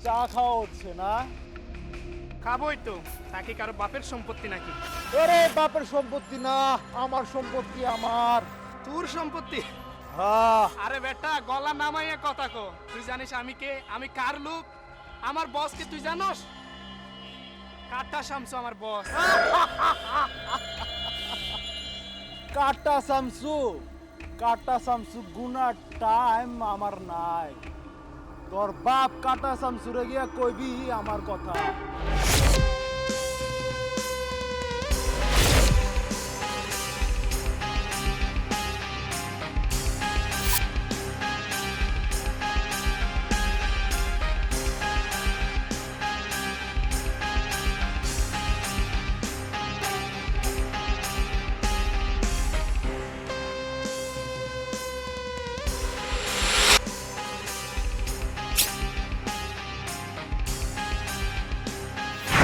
চা খাওয়া হচ্ছে না? খাবোই তো, নাকি কারো বাপের সম্পত্তি নাকি? আরে বাপের সম্পত্তি না, আমার সম্পত্তি আমার। তোর সম্পত্তি? হ্যাঁ। আরে বেটা, গলা নামাইয়া কথা কো। তুই জানিস আমি কে? আমি কার লোক? আমার বসকে তুই জানোস? কাটা শামসু আমার বস। কাটা শামসু গুনার টাইম আমার নাই। তোর বাপ কাটা শামসুরে গিয়া কইবি আমার কথা।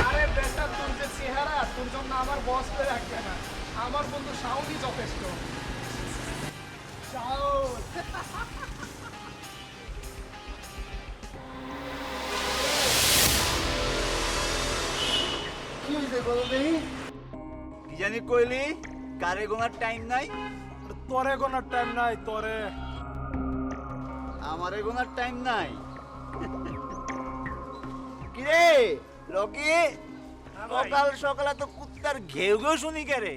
আরে বেটা, তোর যে চেহারা, তোর জন্য আমার বস করে রাখবে না। আমার বন্ধু শাওনই যথেষ্ট। শাওন। কি হইছে বলো দেখি? কি জানি কইলি কারে গোনার টাইম নাই? তোরে গোনার টাইম নাই তোরে। আমারে গোনার টাইম নাই। কি রে রকি, সকাল সকাল তো কুত্তার ঘেউ ঘেউ শুনি কে রে?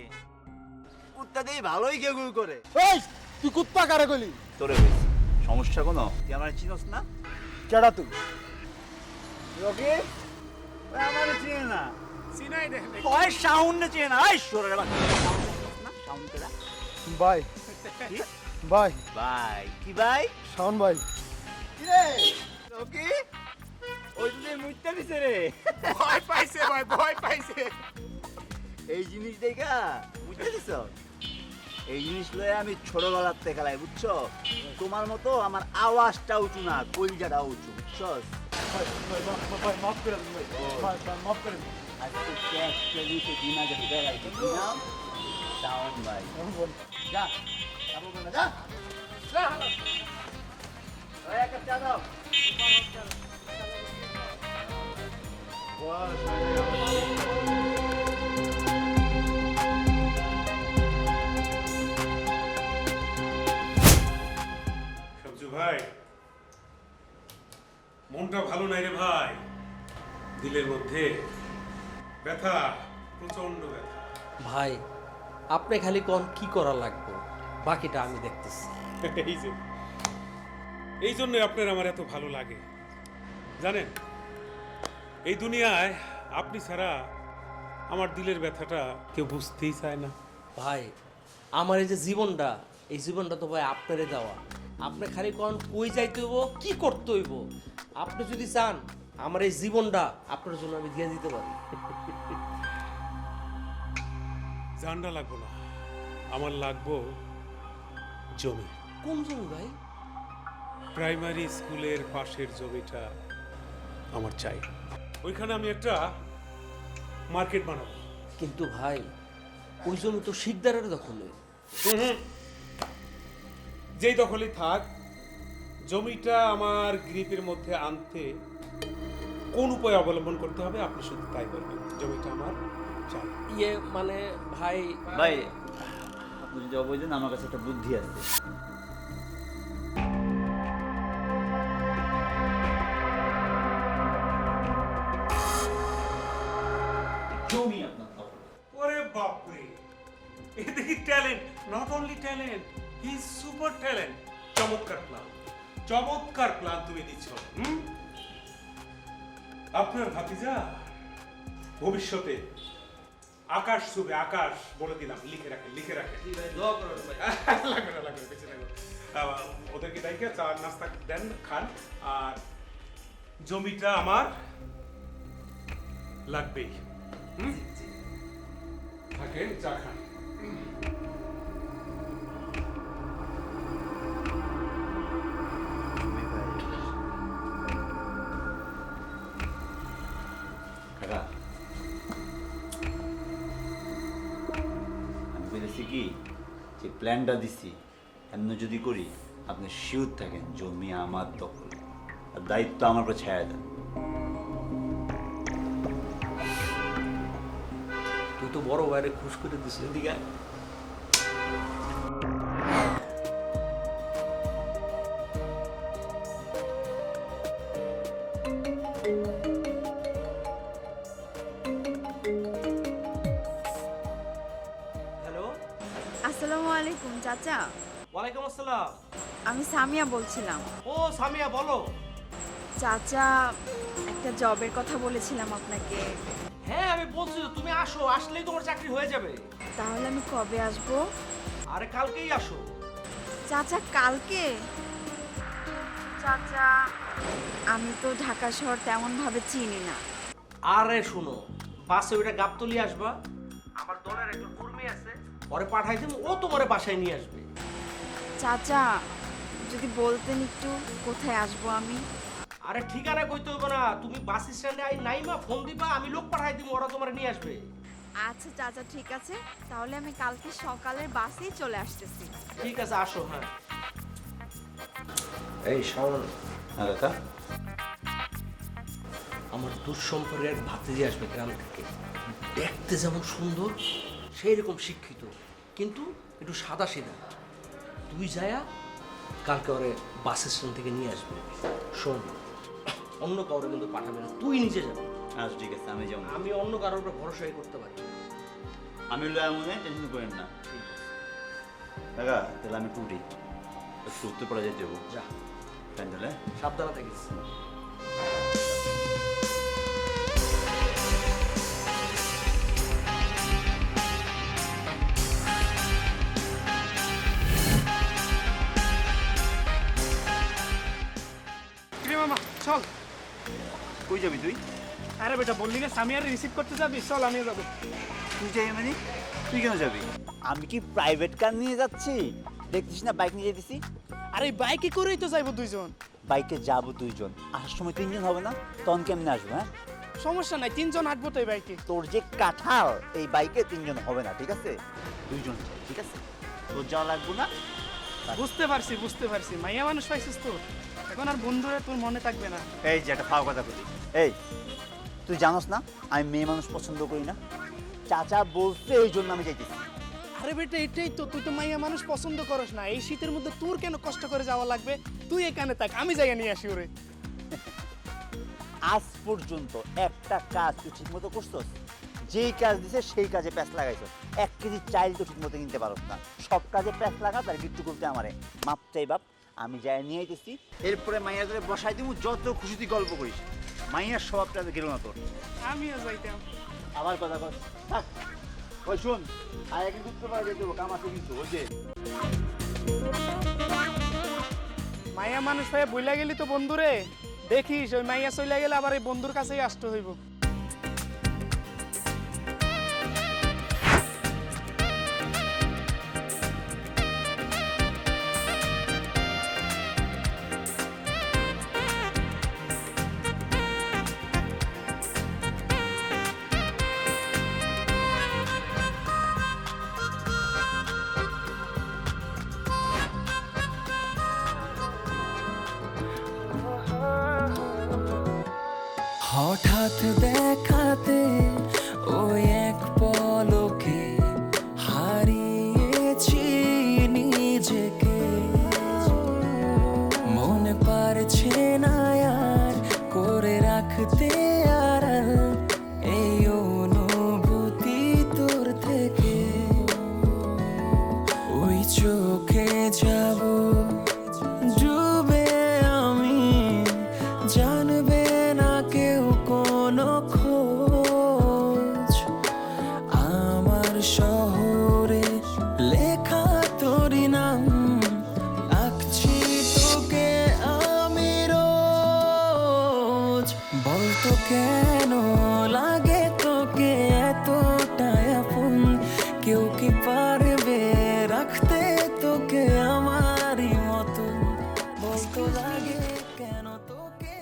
কুত্তা দিয়ে ভালোই ঘেউ ঘেউ করে। এই তুই কুত্তা কারে কইলি? তোরে হয়েছে সমস্যা কোনো? তুই আমার চিনস না? কেডা তুই? রকি ওই আমার চিনে না, সিনাই দে। ওই সাউন্ড চিনে না। এই সরে বাবা, সাউন্ড কেডা? ভাই কি ভাই ভাই? কি ভাই? শাওন ভাই। কি রে রকি, ওই যে মুইটা দিছে রে। ভয় পাইছে ভাই, ভয় পাইছে। এই জিনিস দেখা বুঝতে দিছ? এই জিনিস লয়ে আমি ছোটবেলার থেকে খেলাই, বুঝছো? তোমার মতো আমার আওয়াজটা উঁচু না, কলিজাটা উঁচু, বুঝছো? ভাই মাফ করে দিন ভাই। ভাই মাফ করে দিন। আজকে ক্যাশ চলিছে দিমাগে ঢুকে গেছে, কি নাম? শাওন ভাই। যা, যাবো না, যা। ওই এক কাপ চা দাও। সবজু ভাই, মনটা ভালো নাই রে ভাই। দিলের মধ্যে ব্যথা, প্রচন্ড ব্যথা। ভাই আপনি খালি কোন কি করা লাগবে, বাকিটা আমি দেখতেছি। এই জন্য আপনার আমার এত ভালো লাগে জানেন। এই দুনিয়ায় আপনি ছাড়া আমার দিলের ব্যথাটা কেউ বুঝতেই চায় না। ভাই আমার এই যে জীবনটা, এই জীবনটা তো ভাই আপনারে দেওয়া। আপনি খালি কোন কই যাইতে হইব, কি করতে হইব। আপনি যদি চান আমার এই জীবনটা আপনার জন্য আমি দিয়ে দিতে পারি। জানটা লাগবো না, আমার লাগবো জমি। কোন জমি ভাই? প্রাইমারি স্কুলের পাশের জমিটা আমার চাই। ওইখানে আমি একটা মার্কেট বানাবো। কিন্তু ভাই ওই জমি তো শিকদারের দখলে। যেই দখলে থাক, জমিটা আমার গ্রিপের মধ্যে আনতে কোন উপায় অবলম্বন করতে হবে আপনি শুধু তাই বলবেন। জমিটা আমার চাই। ইয়ে মানে ভাই, ভাই আপনি যদি অবৈধ, আমার কাছে একটা বুদ্ধি আছে। জমি আপনার দখলে। ওরে বাপরে, এ দেখি talent, not only talent, he is super talent. চমৎকার প্ল্যান, চমৎকার প্ল্যান তুমি দিচ্ছ। আপনার ভাতিজা ভবিষ্যতে আকাশ ছুবে, আকাশ বলে দিলাম। লিখে রাখেন, লিখে রাখেন। লাগবে না, লাগবে না, বেঁচে থাকো। ওদেরকে ডাইকে চা নাস্তা দেন, খান। আর জমিটা আমার লাগবেই। থাকেন, চা খান। কাকা, আমি বলেছি কি যে প্ল্যানটা দিছি এমন যদি করি, আপনি শিওর থাকেন জমি আমার দখল, আর দায়িত্ব আমার উপর ছায়া দেন। তো বড় বাইরে খুশ করে দিছি, এদিকে আয়। হ্যালো, আসসালামু আলাইকুম চাচা। ওয়ালাইকুম আসসালাম। আমি সামিয়া বলছিলাম। ও সামিয়া, বলো। চাচা, একটা জবের কথা বলেছিলাম আপনাকে। হ্যাঁ আমি বলছি তো, তুমি আসো, আসলেই তোমার চাকরি হয়ে যাবে। তাহলে আমি কবে আসবো? আরে কালকেই আসো। চাচা কালকে? চাচা, আমি তো ঢাকা শহর তেমন ভাবে চিনি না। আরে শুনো, বাসে ওইটা গাবতলি আসবা, আমার দলের একটা কর্মী আছে, পরে পাঠাই দেবো, ও তোমার বাসায় নিয়ে আসবে। চাচা, যদি বলতেন একটু কোথায় আসবো আমি? আরে ঠিকানা কইতে হবে না, তুমি বাস স্ট্যান্ডে আই নাইমা ফোন দিবা, আমি লোক পাঠাই দিব, ওরা তোমার নিয়ে আসবে। আচ্ছা চাচা, ঠিক আছে, তাহলে আমি কালকে সকালের বাসেই চলে আসতেছি। ঠিক আছে, আসো। হ্যাঁ এই শাওন, হ্যাঁ কাকা। আমার দুঃসম্পর্কের এক ভাতিজি আসবে গ্রাম থেকে, দেখতে যেমন সুন্দর সেই রকম শিক্ষিত, কিন্তু একটু সাদা সিধা। তুই যায়া কালকে ওরে বাস স্ট্যান্ড থেকে নিয়ে আসবে। শোন, অন্য কাউরে কিন্তু পাঠাবে না, তুই নিজে যাবে। আচ্ছা ঠিক আছে, আমি যাবো। আমি অন্য কারোর উপর ভরসাই করতে পারি না। আমি লয়া মনে টেনশন করেন না কাকা। তাহলে আমি টুটি একটু উত্তরপাড়া যেতে যাবো। যা, তাই তাহলে সাবধানে থাকিস। কিরে মামা চল। কই যাবি তুই? আরে বেটা বললি না সামিয়ারে রিসিভ করতে যাবি, চল আমিও যাবো। তুই যাই মানে? তুই কেন যাবি? আমি কি প্রাইভেট কার নিয়ে যাচ্ছি? দেখছিস না বাইক নিয়ে যেতেছি। আরে বাইকে করেই তো যাইবো দুইজন। বাইকে যাবো দুইজন, আসার সময় তিনজন হবে না? তখন কেমনে আসবো? হ্যাঁ, সমস্যা নাই, তিনজন হাঁটবো তো এই বাইকে। তোর যে কাঁঠাল, এই বাইকে তিনজন হবে না, ঠিক আছে? দুইজন, ঠিক আছে? তোর যাওয়া লাগবো না। বুঝতে পারছি মাইয়া মানুষ পাইছিস তো, এখন আর বন্ধুরা তোর মনে থাকবে না। এই যে একটা ফাও কথা বলি, এই তুই জানোস না আমি মেয়ে মানুষ পছন্দ করি না। চাচা বলছে এই জন্য আমি যাইতেছি। আরে বেটা এটাই তো, তুই তো মাইয়া মানুষ পছন্দ করস না, এই শীতের মধ্যে তোর কেন কষ্ট করে যাওয়া লাগবে? তুই এখানে থাক, আমি জায়গা নিয়ে আসি ওরে। আজ পর্যন্ত একটা কাজ তুই ঠিক মতো করছস? যেই কাজ দিছে সেই কাজে প্যাঁচ লাগাইছস। 1 কেজি চাইল তো ঠিক মতো কিনতে পারস না, সব কাজে প্যাঁচ লাগা, তার গিট্টু করতে আমারে মাপ চাই বাপ। আমি যাই নিয়ে আইতেছি, এরপরে মাইয়া ধরে বসাই দিব, যত খুশি তুই গল্প করিস। মাইয়ার স্বভাবটা গেল না তোর। আমিও যাইতাম। আবার কথা কর, থাক। ওই শোন, আয় কিন্তু উঠতে পারা যেতে কাম আছে কিন্তু। ওই যে মাইয়া মানুষ হয়ে বইলা গেলি তো বন্ধুরে, দেখিস ওই মাইয়া চইলা গেলে আবার এই বন্ধুর কাছেই আসতে হইব। হঠাৎ দেখাতে ওই এক পলকে হারিয়েছি নিজেকে, মনে পারছে না আর করে রাখতে আর এই অনুভূতি তোর থেকে। ওই চোখে যাব ডুবে আমি, জানবে না কেউ কোনো খোঁজ। আমার শহরে লেখা তোরই নাম, আঁকছি তোকে আমি রোজ। বলতো কেন লাগে তোকে এতটাই আপন, কেউ কি পারবে রাখতে তোকে আমারই মতো? বলতো লাগে কেন তোকে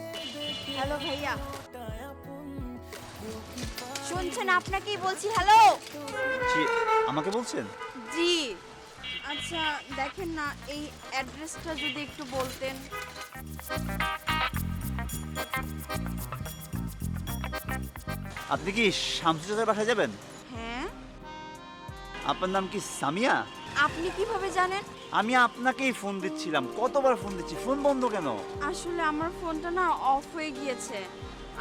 হ্যালো ভাইয়া, এতটাই আপন, কেউ কি শুনছেন? আপনাকেই বলছি। হ্যালো। জি, আমাকে বলছেন? জি। আচ্ছা দেখেন না, এই অ্যাড্রেসটা যদি একটু বলতেন। আপনি কি শামসু চাচার বাসায় যাবেন? হ্যাঁ। আপনার নাম কি সামিয়া? আপনি কিভাবে জানেন? আমি আপনাকেই ফোন দিচ্ছিলাম, কতবার ফোন দিচ্ছি, ফোন বন্ধ কেন? আসলে আমার ফোনটা না অফ হয়ে গিয়েছে,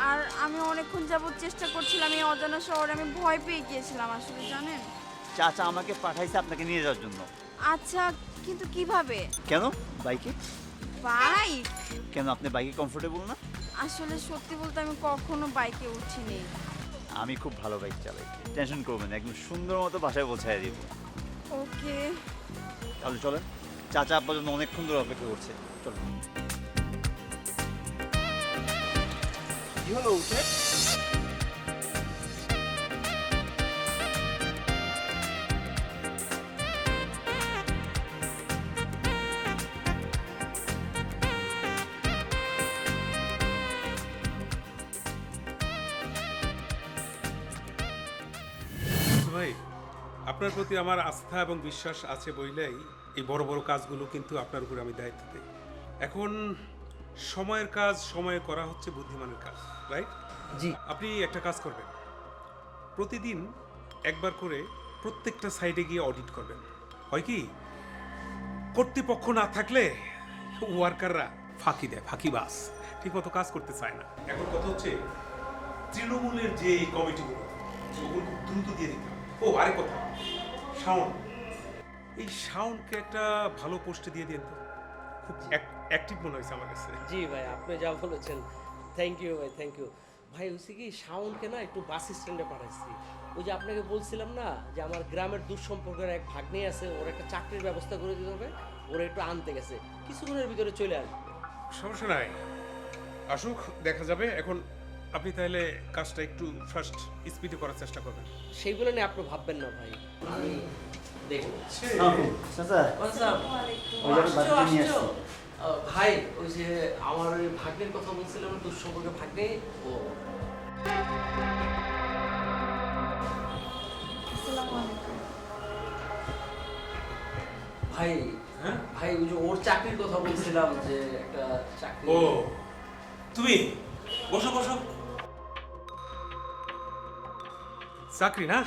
আর আমি অনেকক্ষণ যাবত চেষ্টা করছিলাম এই অজানা শহরে, আমি ভয় পেয়ে গিয়েছিলাম আসলে, জানেন? চাচা আমাকে পাঠাইছে আপনাকে নিয়ে যাওয়ার জন্য। আচ্ছা, কিন্তু কিভাবে? কেন? বাইকে? বাইক? কেন, আপনি বাইকে কমফোর্টেবল না? আসলে সত্যি বলতে আমি কখনো বাইকে উঠিনি। আমি খুব ভালো বাইক চালাই, টেনশন করবেন না, একদম সুন্দর মতো বাসায় পৌঁছায় দিব। ওকে। তাহলে চলেন, চাচা আপনার জন্য অনেকক্ষণ ধরে অপেক্ষা করছে, চলুন। কি হলো, উঠে? ভাই, আপনার প্রতি আমার আস্থা এবং বিশ্বাস আছে বইলেই এই বড় বড় কাজগুলো কিন্তু আপনার উপরে আমি দায়িত্ব দিই। এখন সময়ের কাজ সময়ে করা হচ্ছে বুদ্ধিমানের কাজ, রাইট? জি। আপনি একটা কাজ করবেন, প্রতিদিন একবার করে প্রত্যেকটা সাইডে গিয়ে অডিট করবেন। হয় কি, কর্তৃপক্ষ না থাকলে ওয়ার্কাররা ফাঁকি দেয়, ফাঁকিবাজ, ঠিক মতো কাজ করতে চায় না। এখন কথা হচ্ছে তৃণমূলের যে কমিটিগুলো, ওগুলো খুব দ্রুত দিয়ে দিতে হবে। ও আরেক কথা, শাওন, এই শাওনকে একটা ভালো পোস্টে দিয়ে দিন তো, খুব অ্যাক্টিভ মনে হয়েছে আমার কাছে। জি ভাই, আপনি যা বলেছেন, থ্যাংক ইউ ভাই, থ্যাংক ইউ ভাই। হচ্ছে কি, শাওনকে না একটু বাস স্ট্যান্ডে পাঠাইছি। ওই যে আপনাকে বলছিলাম না যে আমার গ্রামের দূর সম্পর্কের এক ভাগ্নে আছে, ওর একটা চাকরির ব্যবস্থা করে দিতে হবে, ওরা একটু আনতে গেছে, কিছুক্ষণের ভিতরে চলে আসবে। সমস্যা নাই, আসুক, দেখা যাবে। এখন আপনি তাহলে কাজটা একটু ফার্স্ট স্পিডে করার চেষ্টা করবেন। সেইগুলো নিয়ে আপনি ভাববেন না ভাই, আমি দেখবো। চাচা, আচ্ছা, ওই যে বাচ্চাকে নিয়ে আসছি। ভাই ওই যে আমার ওই ভাগ্নের কথা বলছিলাম, দূর সম্পর্কে ভাগ্নে, ও ভাই, হ্যাঁ? ভাই ওই যে ওর চাকরির কথা বলছিলাম, যে একটা চাকরি। ও, তুমি বসো বসো। চাকরি না,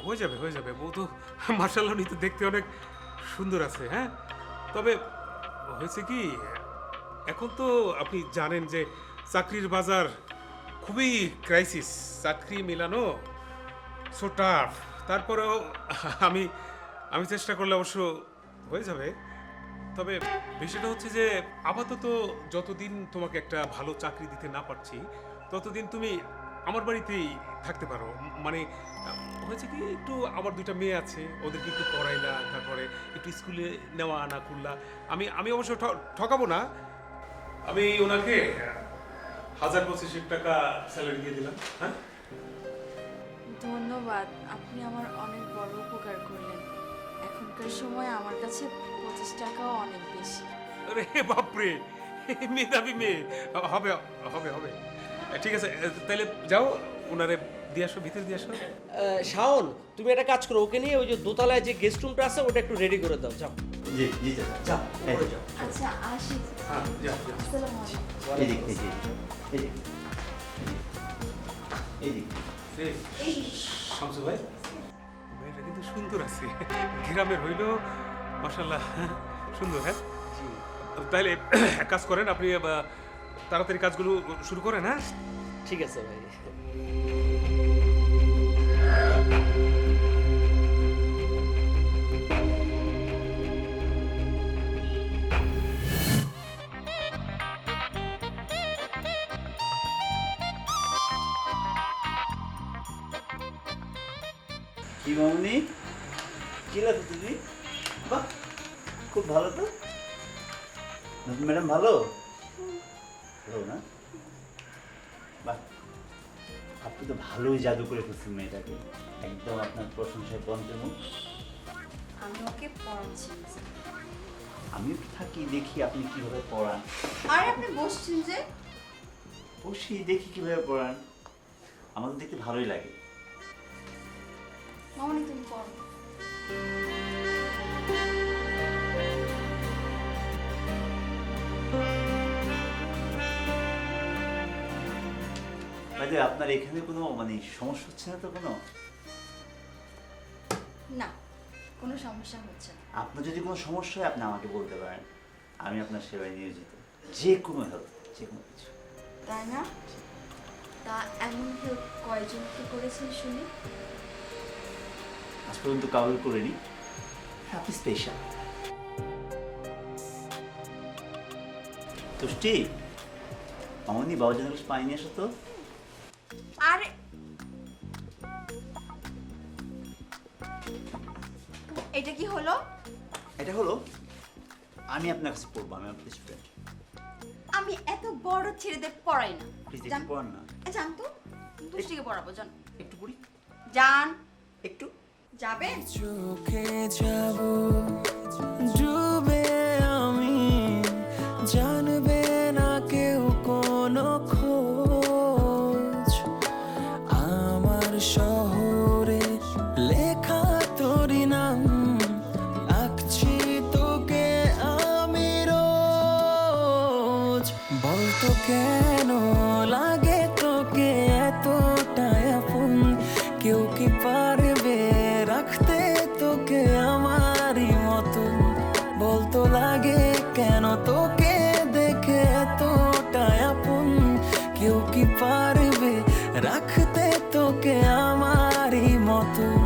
হয়ে যাবে হয়ে যাবে। বউ তো মার্শাল্লাহ নিতে দেখতে অনেক সুন্দর আছে। হ্যাঁ, তবে হয়েছে কি, এখন তো আপনি জানেন যে চাকরির বাজার খুবই ক্রাইসিস, চাকরি মেলানো সো টাফ। তারপরেও আমি আমি চেষ্টা করলে অবশ্য হয়ে যাবে। তবে বিষয়টা হচ্ছে যে আপাতত যতদিন তোমাকে একটা ভালো চাকরি দিতে না পারছি, ততদিন তুমি আমার বাড়িতেই থাকতে পারো। মানে হয়েছে কি, একটু আমার দুইটা মেয়ে আছে, ওদেরকে একটু পড়াইলা, তারপরে একটু স্কুলে নেওয়া আনা করলা। আমি অবশ্য ঠকাবো না, আমি ওনাকে 1025 টাকা স্যালারি দিয়ে দিলাম। হ্যাঁ, ধন্যবাদ, আপনি আমার অনেক বড় উপকার করলেন। এখনকার সময় আমার কাছে 25 টাকাও অনেক বেশি। আরে বাপরে, মেধাবী মেয়ে, হবে হবে হবে। ঠিক আছে, তাহলে যাও, ওনারে দিয়ে আসো, ভিতরে দিয়ে আসো। শাওন, তুমি একটা কাজ করো, ওকে নিয়ে ওই যে দোতলায় যে গেস্ট রুমটা আছে ওটা একটু রেডি করে দাও, যাও। জি জি চাচা, যাও, উপরে যাও। আচ্ছা, আসি। হ্যাঁ, যাও যাও। আসসালামু আলাইকুম। এদিক এদিক এদিক এদিক। এই, শামসু ভাই, মেয়েটা কিন্তু সুন্দর আছে, গ্রামের হইলেও মাশাআল্লাহ সুন্দর। হ্যাঁ, তাইলে এক কাজ করেন, আপনি তাড়াতাড়ি কাজগুলো শুরু করেন। হ্যাঁ, ঠিক আছে ভাই। কি মামনি, কি লাগতো তুমি? বাহ, খুব ভালো তো। ম্যাডাম ভালো ভালো না? বাহ, আপনি তো ভালোই জাদু করে ফেলছেন মেয়েটাকে, একদম আপনার প্রশংসায় পঞ্চমুখ। আমি ওকে পড়াচ্ছি। আমিও তো থাকি, দেখি আপনি কিভাবে পড়ান। আর আপনি বসছেন যে? বসি, দেখি কিভাবে পড়ান, আমার তো দেখতে ভালোই লাগে। মামনি, তুমি পড়ো। আপনার এখানে কোনো মানে সমস্যা হচ্ছে না তো কোনো? না, কোনো সমস্যা হচ্ছে না। আপনার যদি কোনো সমস্যা হয় আপনি আমাকে বলতে পারেন, আমি আপনার সেবায় নিয়োজিত, যে কোনো হেল্প, যে কোনো কিছু। তাই না? তা এমন হেল্প কয়জনকে করেছেন শুনি? আজ পর্যন্ত কাউকে করিনি, আপনি স্পেশাল। তুষ্টি, অমনি বাবু যেন পানি নিয়ে আসো তো। আরে এটা কি হলো? এটা হলো আমি আপনার কাছে পড়বো, আমি আপনার স্টুডেন্ট। আমি এত বড় ছেলেদের পড়াই না। প্লিজ জান একটু পড়ান না। জান তো, দুষ্টিকে পড়াবো। জান, একটু পড়ি, জান। একটু। যাবেন? চোখে যাব ডুবে আমি, জানবে না কেউ কোনো খোঁজ। আমার শহরে লেখা তোরি নাম, আঁকছি তোকে আমি রোজ। বলতো কেন লাগে তোকে এতটাই আপন, কেউ কি পারবে রাখতে তোকে আমারই মতন। বলতো লাগে কেন তোকে দেখে এতটাই আপন, কেউ কি পারবে রাখতে তোকে আমারই মতন।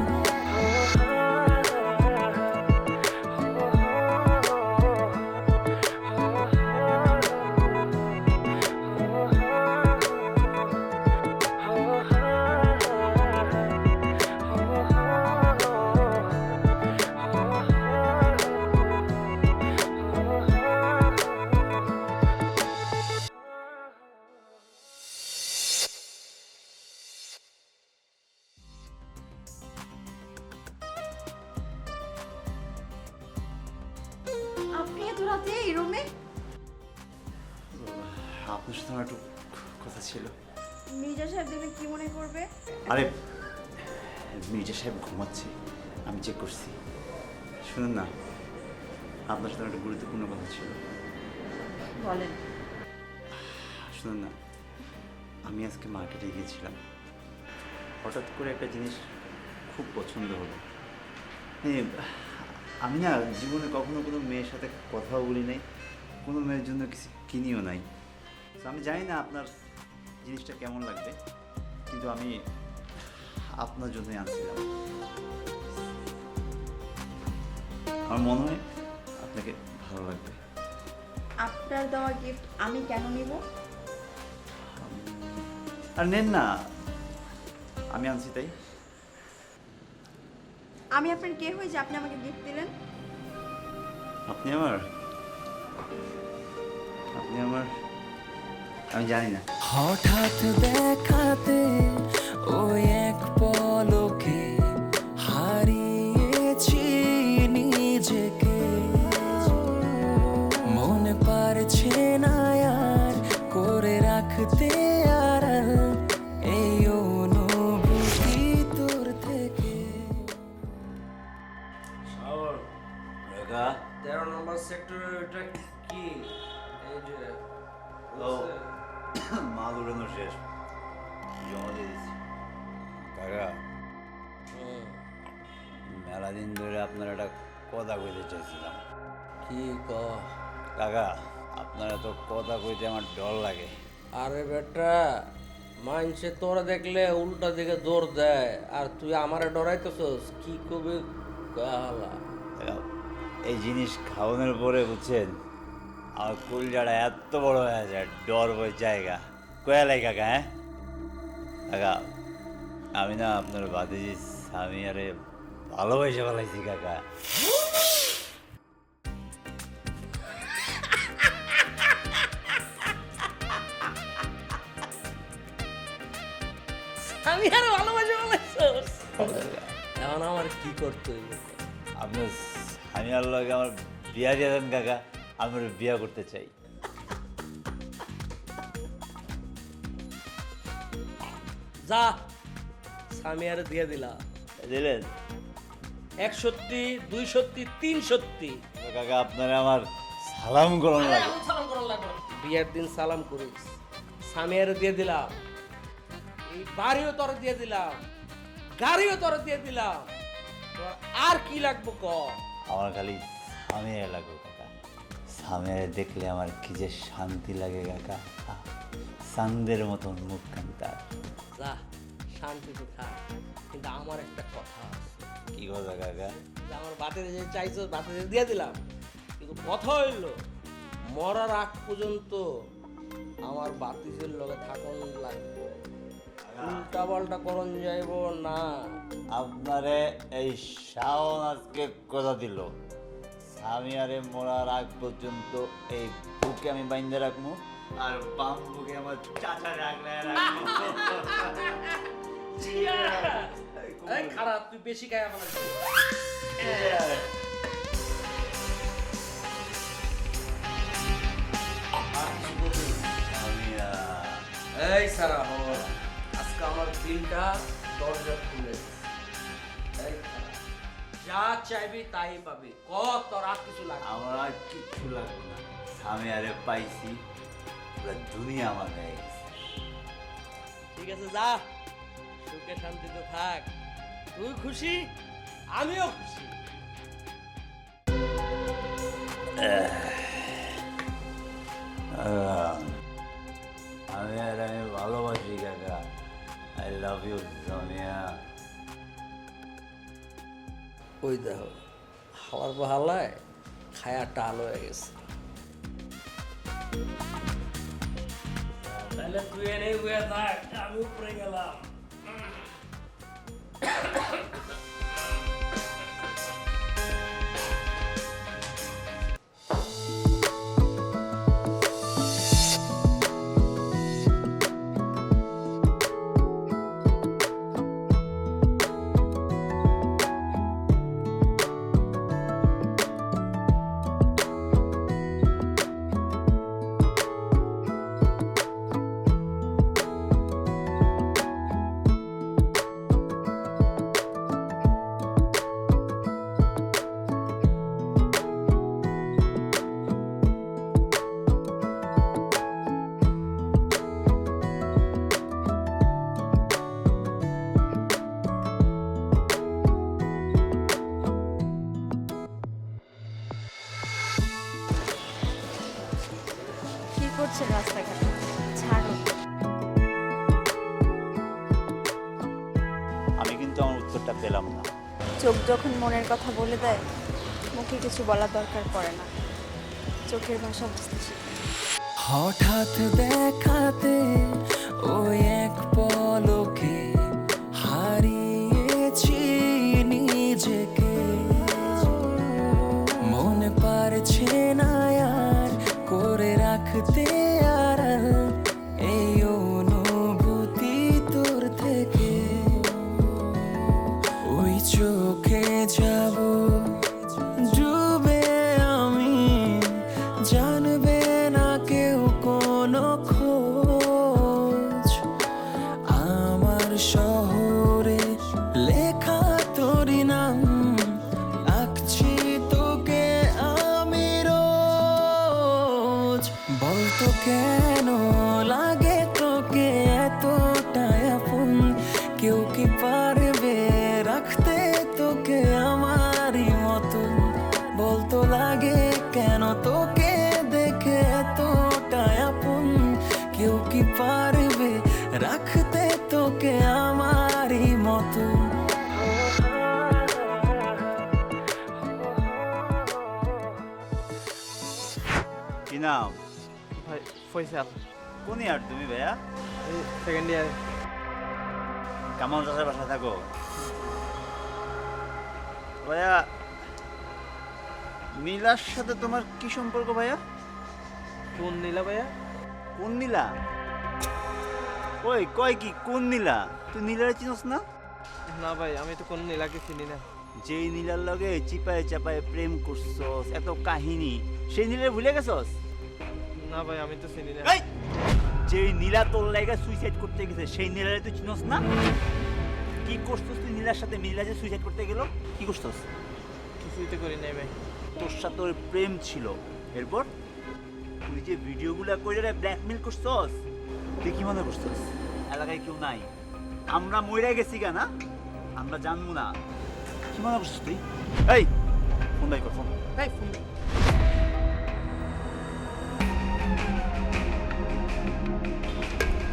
আপনি এত রাতে এই রুমে? আপনার সাথে আমার একটু কথা ছিল। মির্জা সাহেব দেখলে কি মনে করবে? আরে মির্জা সাহেব ঘুমাচ্ছে, আমি চেক করছি। শুনুন না, আপনার সাথে একটা গুরুত্বপূর্ণ কথা ছিল। বলেন। শুনুন না, আমি আজকে মার্কেটে গিয়েছিলাম, হঠাৎ করে একটা জিনিস খুব পছন্দ হলো। আমি না জীবনে কখনো কোনো মেয়ের সাথে কথাও বলি নাই, কোনো মেয়ের জন্য কিছু কিনিও নাই। তো আমি জানি না আপনার জিনিসটা কেমন লাগবে, কিন্তু আমি আপনার জন্যই আনছিলাম। আমার মনে হয় আপনাকে ভালো লাগবে। আপনার দেওয়া গিফট আমি কেন নিব? আর নেন না, আমি আনছি তাই। আমি আপনার কে হই যে আপনি আমাকে গিফট দিলেন? আপনি আমার, আমি জানি না। হঠাৎ দেখাতে ওই এক পলকে হারিয়েছি নিজেকে, মনে পারছে না আর করে রাখতে আর এই অনুভূতি তোর থেকে। 13 নম্বর সেক্টরের এটা কি? এই যে মাল উড়ানো শেষ, জমা দিয়ে দিচ্ছি। কাকা, মেলা দিন ধরে আপনার একটা কথা কইতে চাইছিলাম। কি ক? কাকা, আপনার এত কথা কইতে আমার ডর লাগে। আরে বেটা, মাইনসে তোরা দেখলে উল্টা দিকে দৌড় দেয়, আর তুই আমারে ডরাইতেছস? কি কবি কালা? কাকা, এই জিনিস খাওয়ানোর পরে বুঝছেন আমার কুলজাটা এত বড় হয়ে যায়, ডর বই জায়গা কয়ালাই কাকা। হ্যাঁ কাকা, আমি না আপনার বাদিজি আমি আরে ভালোবাসে ফেলাইছি কাকা। আমি আর ভালোবাসি বলেছস? এখন আমার কি করতে হইবে? আপনার আমি আল্লাহকে আমার বিয়া দিয়ে দেন কাকা, আমি ওর বিয়া করতে চাই। যা, সামিয়ারে দিয়ে দিলা। দিলেন? 1 সত্যি, 2 সত্যি, 3 সত্যি। তো কাকা আপনারা আমার সালাম করুন লাগে। বিয়ের দিন সালাম করিস। সামিয়ারে দিয়ে দিলাম, এই বাড়িও তোর দিয়ে দিলাম, গাড়িও তোর দিয়ে দিলাম, তোর আর কি লাগবো ক? আমার খালি সামিয়া লাগবে কাকা। সামিয়া দেখলে আমার কি যে শান্তি লাগে কাকা। চাঁদের মতন মুখখান তার। যা শান্তি তো থাক, কিন্তু আমার একটা কথা আছে। কি কথা কাকা? যে আমার বাতের যে চাইছো বাতের দিয়ে দিলাম, কিন্তু কথা হইল মরার আগ পর্যন্ত আমার বাতিজের লগে থাকুন লাগবে, উল্টা পাল্টা করণ যাইব না। আপনারে এই শাওন আজকে কথা দিল, সামিয়ারে মরার আগ পর্যন্ত এই বুকে আমি বাইন্ধে রাখবো, আর বাম বুকে আমার চাচা রাখলে রাখবো। এই খারাপ, তুই বেশি খায় আমার। সামিয়া এই সারা হল, আজকে আমার দিনটা দরজা খুলে দিছে। এই খারাপ, যা চাইবি তাই পাবি, ক তোর আর কিছু লাগবে? আমার আর কিচ্ছু লাগবে না, সামিয়ারে পাইছি, পুরো দুনিয়া আমার হয়ে গেছে। ঠিক আছে, যা সুখে শান্তিতে থাক। তুই খুশি, আমিও খুশি। আমি ভালোবাসি কাকা। I love you Samia. ওই দেখো হাওয়ার বহালায় খায়া টাল হয়ে গেছে। তাহলে তুই এনে উয়ে থাক, আমি উপরে গেলাম। কি করছেন রাস্তাঘাটে? ছাড়ুন। আমি কিন্তু আমার উত্তরটা পেলাম না। চোখ যখন মনের কথা বলে দেয়, মুখে কিছু বলার দরকার পড়ে না, চোখের ভাষা বুঝতে শিখে। হঠাৎ দেখাতে ওই এক পলকে হারিয়েছি নিজেকে, মনে পারছে না আর করে রাখতে আড়াল এই অনুভূতি তোর থেকে। ওই চোখে যাব ডুবে আমি, জানবে না কেউ কোনো খোঁজ। আমার শহরে লেখা তোরই নাম, আঁকছি তোকে আমি রোজ। বলতো কেন লাগে তোকে এতটাই আপন, কেউ কি পারবে রাখতে তোকে আমারই মতন। বলতো লাগে কেন তোকে দেখে এতটাই আপন, কেউ কি পারবে রাখতে তোকে আমারই মতন। কি নাম? ভাই ফয়সাল, কোন ইয়ার তুমি ভাইয়া? এই সেকেন্ড ইয়ার। কামাল চাষের বাসায় থাকো ভাইয়া? নীলার সাথে তোমার কি সম্পর্ক ভাইয়া? কোন নীলা ভাইয়া? কোন নীলা? ওই কয় কি কোন নীলা? তুই নীলারে চিনস না? না ভাই, আমি তো কোন নীলাকে চিনি না। যেই নীলার লগে চিপায় চাপায় প্রেম করছস, এত কাহিনী, সেই নীলারে ভুলে গেছস? না ভাই, আমি তো চিনি না। এই যেই নীলা তোর লাগা সুইসাইড করতে গেছে, সেই নীলারে তুই চিনস না? কি করছস তুই নীলার সাথে? নীলা যে সুইসাইড করতে গেল, কি করছস? কিছুই তো করি নাই ভাই। তোর সাথে ওর প্রেম ছিল, এরপর তুই যে ভিডিওগুলো করে ব্ল্যাকমেল করছস, তুই কি মনে করছস এলাকায় কেউ নাই? আমরা মইরা গেছি কেন? আমরা জানবো না? কি মনে করছিস তুই? এই ফোন দাই কর ফোন। এই ফোন দে।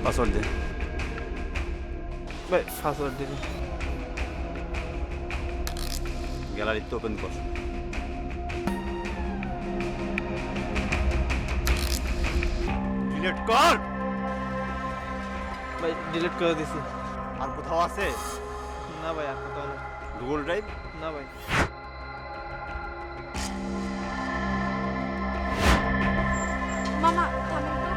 পাসওয়ার্ড দে। ভাই পাসওয়ার্ড দিন। গ্যালারিতে ওপেন কর। ডিলিট কর। ভাই ডিলিট করে দিছি। আর কোথাও আছে? না ভাই আর কোথাও না। Google drive? না ভাই। মামা থামেন তো।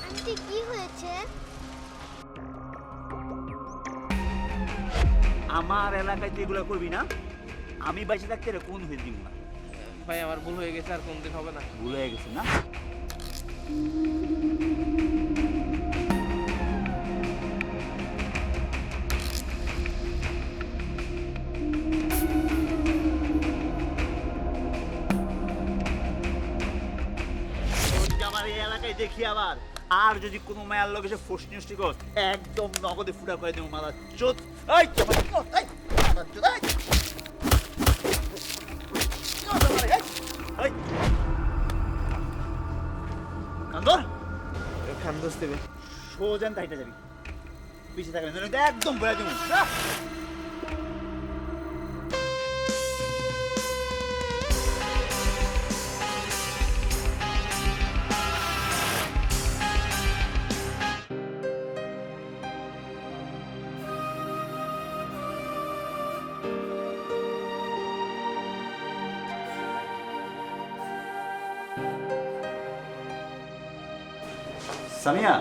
আন্টি কি হয়েছে? আমার এলাকায় তুই এগুলো করবি না। আমি বাইসে থাকতে রে কোন হয়ে দিব না। ভাই আমার ভুল হয়ে গেছে, আর কোনদিন হবে না। ভুল হয়ে গেছে না? যদি আমার এই এলাকায় দেখি আবার আর যদি কোনো মায়ের লোক এসে ফোস নিউজটি কর একদম নগদে ফুটা করে দেবো মারা চোদ। এই আমার এই মারা চোদ এই এই কান্দর খান্দোস দেবে। সোজান তাইটা যাবি পিছিয়ে থাকবেন একদম বলে দেবো। সামিয়া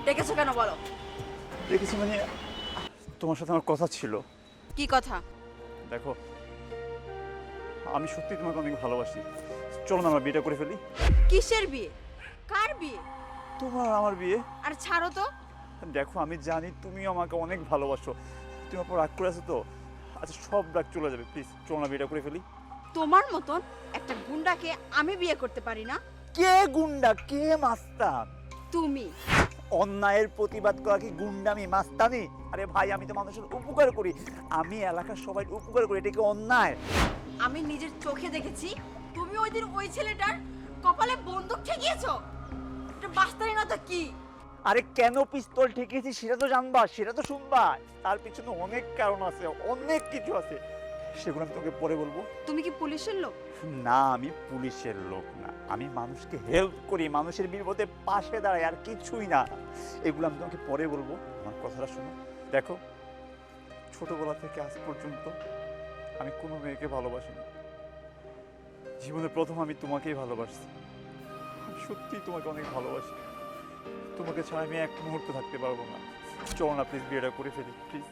ডেকেছো কেন বলো? দেখেছি মানে তোমার সাথে আমার কথা ছিল। কি কথা? দেখো আমি সত্যি তোমাকে অনেক ভালোবাসি। চলো না আমরা বিয়েটা করে ফেলি। কিসের বিয়ে? কার বিয়ে? তোমার আর আমার বিয়ে। আর ছাড়ো তো। দেখো আমি জানি তুমিও আমাকে অনেক ভালোবাসো। তুমি আমার রাগ করে আছো তো? আচ্ছা সব রাগ চলে যাবে, প্লিজ চলো না বিয়েটা করে ফেলি। তোমার মতন একটা গুন্ডাকে আমি বিয়ে করতে পারি না। কে গুন্ডা কে মাস্তান? তুমি। অন্যায়ের প্রতিবাদ করা কি গুন্ডামি মাস্তানি? আরে ভাই আমি তো মানুষের উপকার করি, আমি এলাকার সবাই উপকার করি, এটা কি অন্যায়? আমি নিজের চোখে দেখেছি তুমি ওই দিন ওই ছেলেটার কপালে বন্দুক ঠেকিয়েছো। এটা বাস্তারি না তো কি? আরে কেন পিস্তল ঠেকিয়েছি সেটা তো জানবা, সেটা তো শুনবা। তার পিছনে অনেক কারণ আছে, অনেক কিছু আছে, সেগুলো আমি তোকে পরে বলবো। তুমি কি পুলিশের লোক? না আমি পুলিশের লোক না, আমি মানুষকে হেল্প করি, মানুষের বিপদে পাশে দাঁড়াই, আর কিছুই না। এগুলো আমি তোমাকে পরে বলবো, আমার কথাটা শোনো। দেখো ছোটবেলা থেকে আজ পর্যন্ত আমি কোনো মেয়েকে ভালোবাসিনি। জীবনে প্রথম আমি তোমাকেই ভালোবাসছি। আমি সত্যিই তোমাকে অনেক ভালোবাসি। তোমাকে ছাড়া আমি এক মুহূর্ত থাকতে পারবো না। চলো না প্লিজ বিয়েটা করে ফেলি প্লিজ।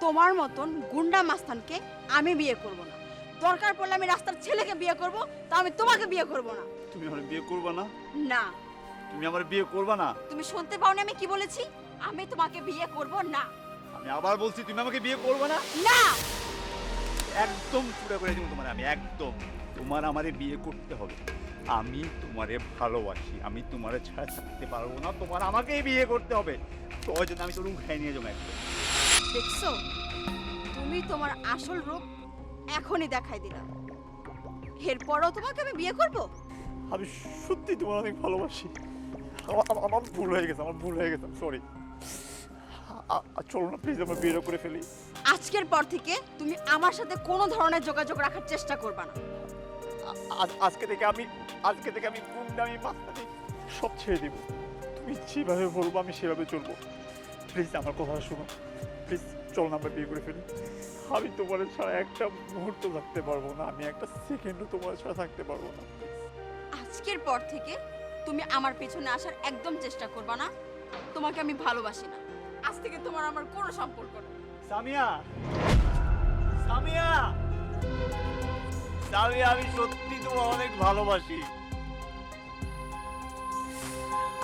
তোমার মতন গুন্ডা মাস্তানকে আমি বিয়ে করব না। দরকার পড়লে আমি রাস্তার ছেলেকে বিয়ে করব, তা আমি তোমাকে বিয়ে করব না। তুমি আমার বিয়ে করবা না? না। তুমি আমার বিয়ে করবা না? তুমি শুনতে পাওনি আমি কি বলেছি? আমি তোমাকে বিয়ে করব না। আমি আবার বলছি তুমি আমাকে বিয়ে করবা না? না। একদম পুরো করে দিব তোমার, আমি একদম তোমার আমারে বিয়ে করতে হবে। আমি তোমারে ভালোবাসি, আমি তোমারে ছাড়া থাকতে পারবো না, তোমার আমাকেই বিয়ে করতে হবে। প্রয়োজন আমি তোর উঠাই নিয়ে যাবো একদম। দেখছো তুমি তোমার আসল রূপ এখনই দেখাই দিলা। এরপরও তোমাকে আমি বিয়ে করব? আমি সত্যি তোমার অনেক ভালোবাসি। আমার ভুল হয়ে গেছে, আমার ভুল হয়ে গেছে, সরি। চলো না প্লিজ আমরা বিয়ে করে ফেলি। আজকের পর থেকে তুমি আমার সাথে কোনো ধরনের যোগাযোগ রাখার চেষ্টা করবে না। আজকে থেকে আমি গুন্ডামি মাস্তানি সব ছেড়ে দিব। তুমি যেভাবে বলবো আমি সেভাবে চলবো। প্লিজ আমার কথা শোনো, প্লিজ চল না আমরা বিয়ে করে ফেলি। আমি তোমার ছাড়া একটা মুহূর্ত থাকতে পারবো না, আমি একটা সেকেন্ডও তোমার ছাড়া থাকতে পারবো না। আজকের পর থেকে তুমি আমার পেছনে আসার একদম চেষ্টা করবে না। তোমাকে আমি ভালোবাসি না। আজ থেকে তোমার আমার কোনো সম্পর্ক নেই। সামিয়া, সামিয়া, সামিয়া, আমি সত্যি তোমার অনেক ভালোবাসি।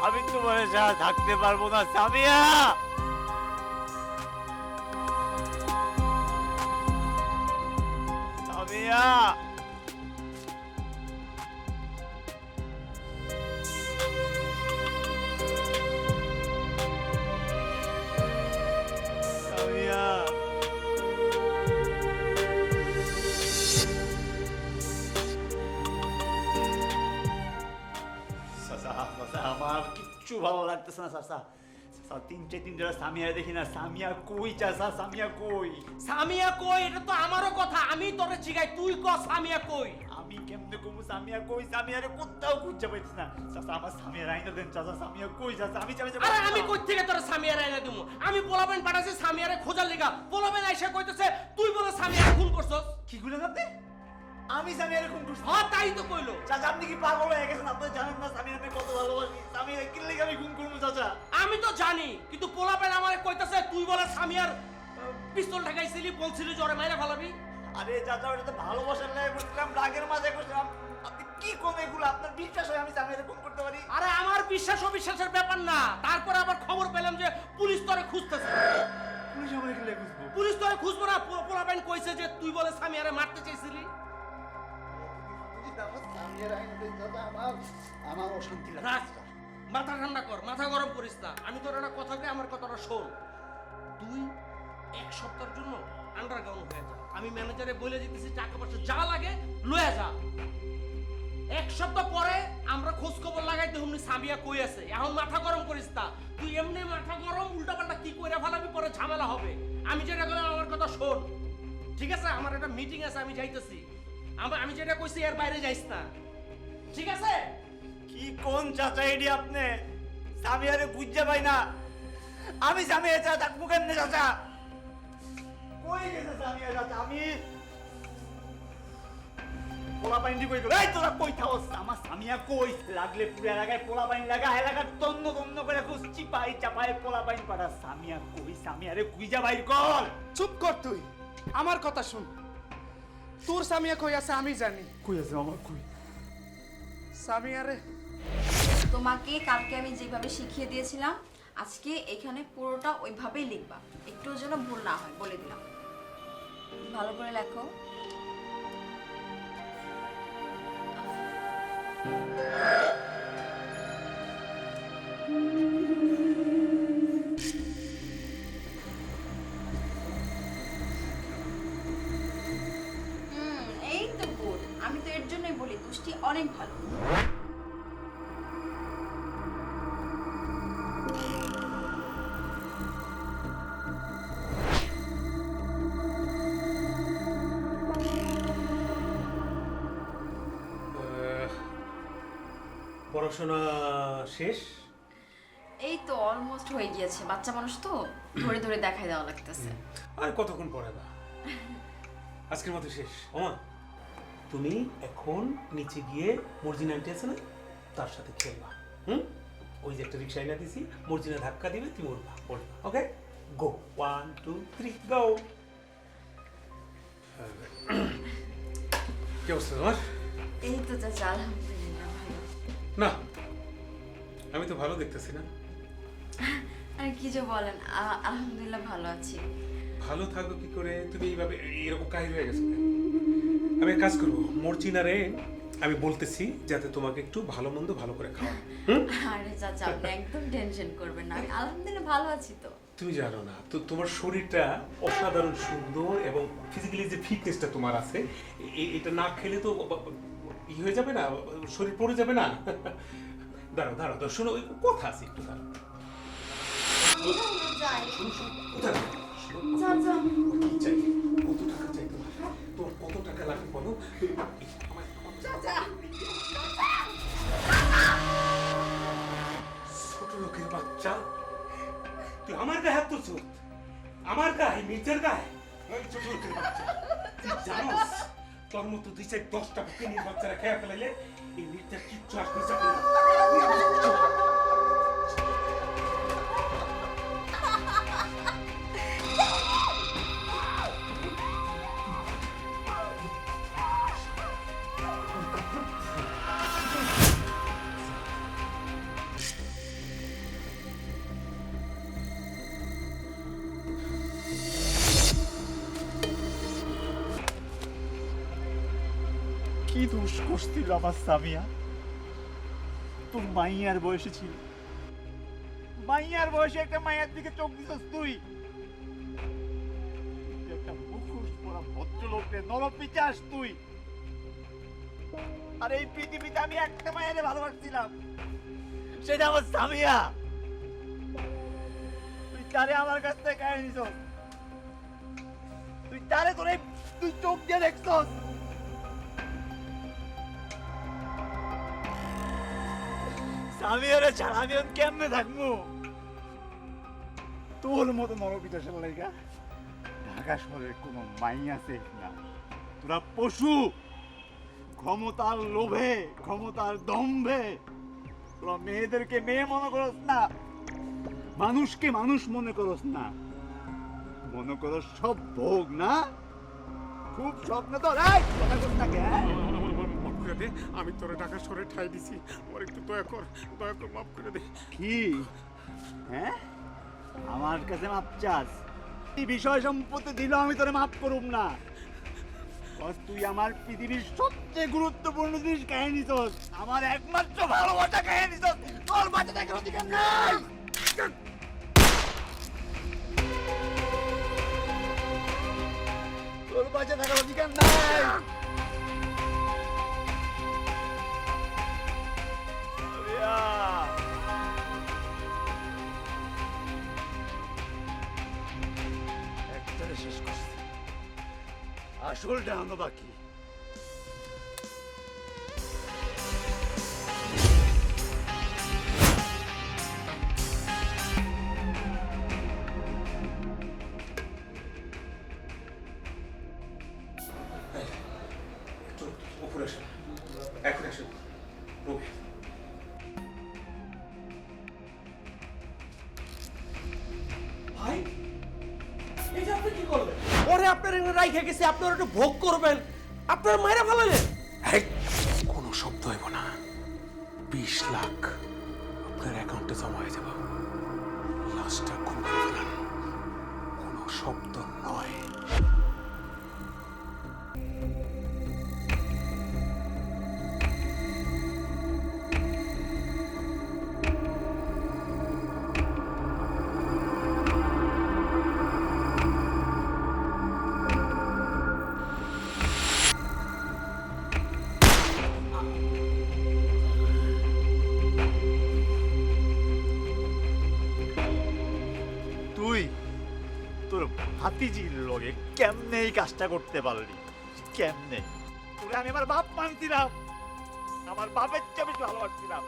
আমি তোমার ছাড়া থাকতে পারবো না সামিয়া। সামিয়া সামিয়া আমার কিচ্ছু ভালো লাগতেছে না চাচা। চাচা 3-4 দিন ধরে সামিয়া দেখি না। সামিয়া কই চাচা? সামিয়া কই? সামিয়া কই? এটা তো আমারও কথা, আমি তোরে জিগাই, তুই ক সামিয়া কই? আমি কেমনে কমু সামিয়া কই? সামিয়ারে কোথাও খুঁজে পাইছি না চাচা। আমার সামিয়া রাইনা দেন চাচা। সামিয়া কই চাচা? আমি চাই। আরে আমি কই থেকে তোরে সামিয়া রাইনা দিমু? আমি পোলাবেন পাঠাইছি সামিয়ারে খোঁজার লিগা। পোলাবেন আইসা কইতেছে তুই বলে সামিয়ারে খুন করছস। কি কইলেন আপনি? আমি সামিয়ারে খুন করছি? হ্যাঁ তাই তো কইলো। চাচা আপনি কি পাগল হয়ে গেছেন? আপনি জানেন না সামিয়ারে কত ভালোবাসি। সামিয়া কি লাগি আমি খুন করব চাচা? আমি তো জানি, কিন্তু পোলাবেন আমারে কইতাছে তুই বলে সামিয়ার পিস্তল ঠেকাইছিলি, বলছিলি জরে মাইরা ফেলাবি। আরে চাচা ওটা তো ভালোবাসার লাগে করছিলাম, রাগের মাঝে করছিলাম। আপনি কি কোন এগুলো? আপনার বিশ্বাস হয় আমি সামিয়ারে খুন করতে পারি? আরে আমার বিশ্বাস অবিশ্বাসের ব্যাপার না। তারপরে আবার খবর পেলাম যে পুলিশ তোরে খুঁজতেছে। পুলিশ আমারে কি লাগে খুঁজবো? পুলিশ তোরে খুঁজবো না, পোলাবেন কইছে যে তুই বলে সামিয়ারে মারতে চাইছিলি। আমার অশান্তি রাখ, লাগছে। মাথা ঠান্ডা কর, মাথা গরম করিস না। আমি তোর একটা কথা কই, আমার কথাটা শোন। তুই 1 সপ্তাহের জন্য আন্ডারগ্রাউন্ড হয়ে যা। আমি ম্যানেজারে বলে দিতেছি টাকা পয়সা যা লাগে লয়ে যা। 1 সপ্তাহ পরে আমরা খোঁজ খবর লাগাই দেখুন সামিয়া কই আছে। এখন মাথা গরম করিস না। তুই এমনি মাথা গরম উল্টাপাল্টা কি কইরা ফেলাবি, পরে ঝামেলা হবে। আমি যেটা করলাম আমার কথা শোন, ঠিক আছে? আমার একটা মিটিং আছে, আমি যাইতেছি। আমি যেটা কইছি এর বাইরে যাইস না, ঠিক আছে? কি কোন চাচা এডি আপনি? সামিয়ারে বুঝতে পাই না। আমি সামিয়া চাচা থাকবো কেমনে চাচা? কই গেছে সামিয়া চাচা? আমি পোলা পাইনি কই গেল? এই তোরা কই থাকস? আমার সামিয়া কই? লাগলে পুরো এলাকায় পোলা পাইন লাগা, এলাকার তন্ন তন্ন করে খুঁজ চিপাই চাপাই পোলা পাইন পাড়া। সামিয়া কই? সামিয়ারে খুঁজা বাইর কর। চুপ কর তুই, আমার কথা শুন। তোর সামিয়া কই আছে আমি জানি। কই আছে আমার? কই সামিয়ারে তোমাকে কালকে আমি যেভাবে শিখিয়ে দিয়েছিলাম আজকে এখানে পুরোটা ওইভাবেই লিখবা, একটু যেন ভুল না হয় বলে দিলাম। ভালো করে লেখো। এই তো গুড। আমি তো এর জন্যই বলি দুষ্টি অনেক ভালো। পড়াশোনা শেষ? এই তো অলমোস্ট হয়ে গিয়েছে। বাচ্চা মানুষ তো ধরে ধরে দেখাই দেওয়া লাগতেছে। আর কতক্ষণ পড়াবা? আজকের মতো শেষ। ওমা তুমি এখন নিচে গিয়ে মর্জিনা আন্টি আছে না, তার সাথে খেলবা। ওই যে একটা রিক্সা এনে দিছি, মর্জিনা ধাক্কা দিবে, তুমি উঠবা, পড়বা। ওকে, গো। 1 2 3 গো। কি অবস্থা তোমার? এই তো চাচা আলহামদুলিল্লাহ ভালো। না, আমি তো ভালো দেখতেছি না। আর কি যে বলেন, আলহামদুলিল্লাহ ভালো আছি। ভালো থাকো কি করে? তুমি এইভাবে এরকম কাহিল হয়ে গেছো কেন? আমি এক কাজ করবো, মর্জিনারে আমি বলতেছি যাতে তোমাকে একটু ভালো মন্দ ভালো করে খাওয়া। আরে চাচা আপনি একদম টেনশন করবেন না, আমি আলহামদুলিল্লাহ ভালো আছি তো। তুমি জানো না তো, তোমার শরীরটা অসাধারণ সুন্দর এবং ফিজিক্যালি যে ফিটনেসটা তোমার আছে, এটা না খেলে তো ই হয়ে যাবে না, শরীর পড়ে যাবে না। দাঁড়াও দাঁড়াও দাঁড়াও, শোনো, ওই কথা আছে, একটু দাঁড়াও। শোনো শোনো, কোথায় চাচা কি চাই? কত টাকা চাই তোমার? তোমার কত টাকা লাগবে বলো? ছোট লোকের বাচ্চা, তুই আমার গায়ে হাত তুলছ? আমার গায়ে, নিজের গায়ে? ওই ছোট লোকের বাচ্চা, তুই জানোস তোর মতো 2-4-10টা পেনির বাচ্চারা খেয়ে ফেলাইলে এই নির্যাস কিচ্ছু আসতে চাবে না। কি দোষ করছিল আমার সামিয়া? তোর মাইয়ার বয়সে ছিল, মাইয়ার বয়সে একটা মায়ের দিকে চোখ দিছস তুই। তুই একটা মুখোশ পরা ভদ্রলোকের নরপিচাস তুই। আর এই পৃথিবীতে আমি একটা মায়ের ভালোবাসছিলাম, সেটা আমার সামিয়া। তুই তারে আমার কাছ থেকে কেড়ে নিছস, তুই তারে তোরে তুই চোখ দিয়ে দেখছস। সামিয়ারে ছাড়া আমি কেমনে থাকবো? তোর মতো নরপিচাসের লাইগা ঢাকা শহরের কোনো মাইয়া সেফ না। তোরা পশু, ক্ষমতার লোভে, ক্ষমতার দম্ভে তোরা মেয়েদেরকে মেয়ে মনে করস না, মানুষকে মানুষ মনে করস না, মনে করস সব ভোগ না। খুব স্বপ্ন তো রাই কথা কস না কে? মাফ করে দে, আমি তোরে ঢাকা শহরে ঠাই দিছি, আমার একটু দয়া কর মাফ করে দে। কি হ্যাঁ, আমার কাছে মাপ চাস? এই বিষয় সম্পত্তি দিল আমি তোরে মাফ করুম না। বস, তুই আমার পৃথিবীর সবচেয়ে গুরুত্বপূর্ণ জিনিস কেড়ে নিছস, আমার একমাত্র ভালোবাসা কেড়ে নিছস। তোর বাঁচা থাকার অধিকার নাই, তোর বাঁচা থাকার অধিকার নাই। একটারে শেষ করছে, আসলটা আনো বাকি। উপরে আসেন, এখন আসেন রবি। ভাই এটা আপনি কি করলেন? ওরে আপনার এখানে রাইখা গেছে, আপনারা একটু ভোগ করবেন, আপনারা মায়েরা ফেলালেন। কোনো শব্দ হইব না, 20 লাখ আপনার অ্যাকাউন্টে জমা হয়ে যাব। লাশটা খুন করে ফেলান, কোনো শব্দ নয়। তুই তোর ভাতিজির লগে কেমনে এই কাজটা করতে পারলি? কেমনে? তোরে আমি আমার বাপ মানছিলাম, আমার বাপের চেয়ে বেশি ভালোবাসছিলাম,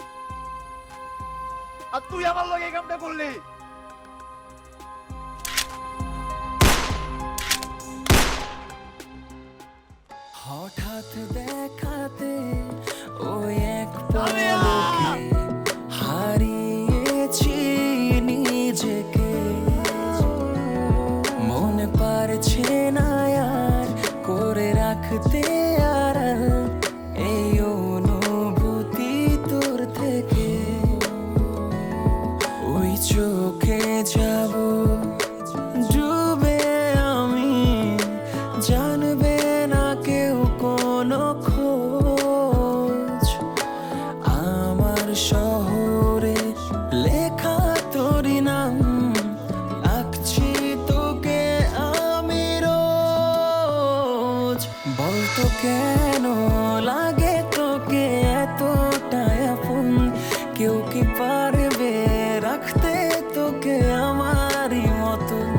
আর তুই আমার লগে এই কামটা করলি। হঠাৎ দেখাতে ওই এক পলকে হারিয়েছি নিজেকে, মনে পারছে না আর করে রাখতে আর এই অনুভূতি তোর থেকে। ওই চোখে যাব ডুবে আমি, জানবে না কেউ কোনো খোঁজ। আমার শহরে লেখা তোরই নাম, আঁকছি তোকে আমি রোজ। বলতো কেন লাগে তোকে এতটাই আপন, কেউ কি পারবে রাখতে তোকে আমারই মতন?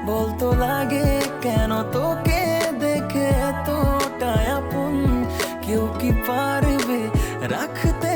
বলতো লাগে কেন তোকে দেখে এতটাই আপন, কেউ কি পারবে রাখতে